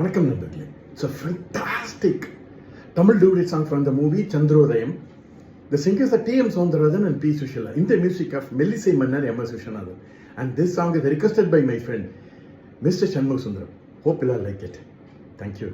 வணக்கம் நண்பர்களே. It's a fantastic Tamil duet song from the movie Chandrodayam. The singers are T.M. Soundararajan and P. Sushila in the music of Melissai Mannar M.S. Vishwanathan. And this song is requested by my friend Mr. Shanmugh Sundaram. Hope you all like it. Thank you.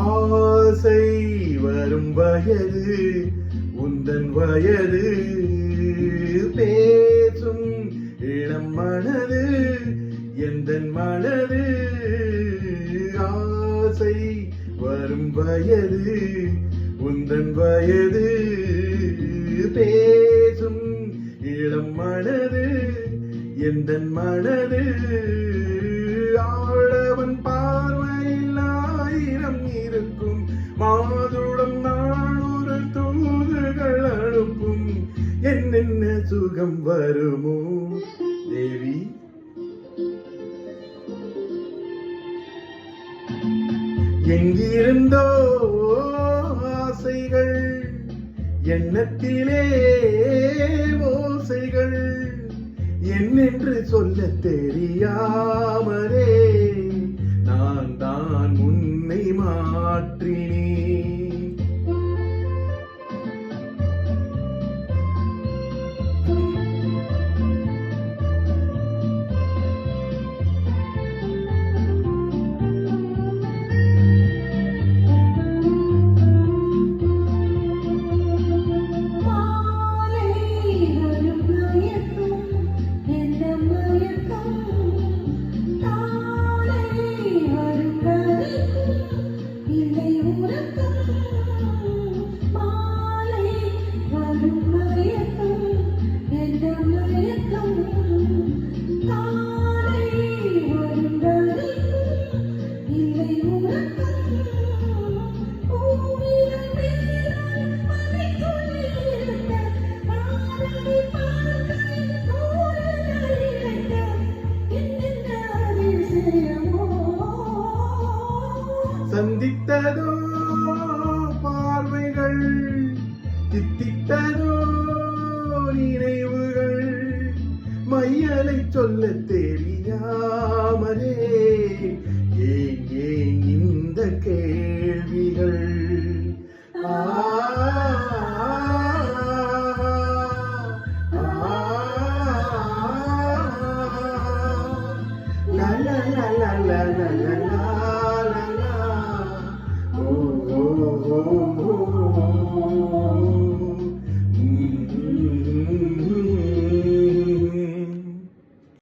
ஆசை வரும் வயது உந்தன் வயது பேசும் இளம் மனது எந்தன் மனது. ஆசை வரும் வயது உந்தன் வயது பேசும் இளம் மனது எந்தன் மனது. ஆழவன் பார்வையில் ஆயிரம் இருக்கும் மாதுளம் நாளொரு தூதுகள் அனுப்பும் என்னென்ன சுகம் வருமோ தேவி. எங்கிருந்தோ ஆசைகள் எண்ணத்திலே ஓசைகள் என்னென்று சொல்ல தெரியாமலே நான் தான் உன்னை மாற்றினேன். சந்தித்ததோ பார்வைகள் தித்தித்ததோ நினைவுகள் மையலை சொல்ல தெரியாமலே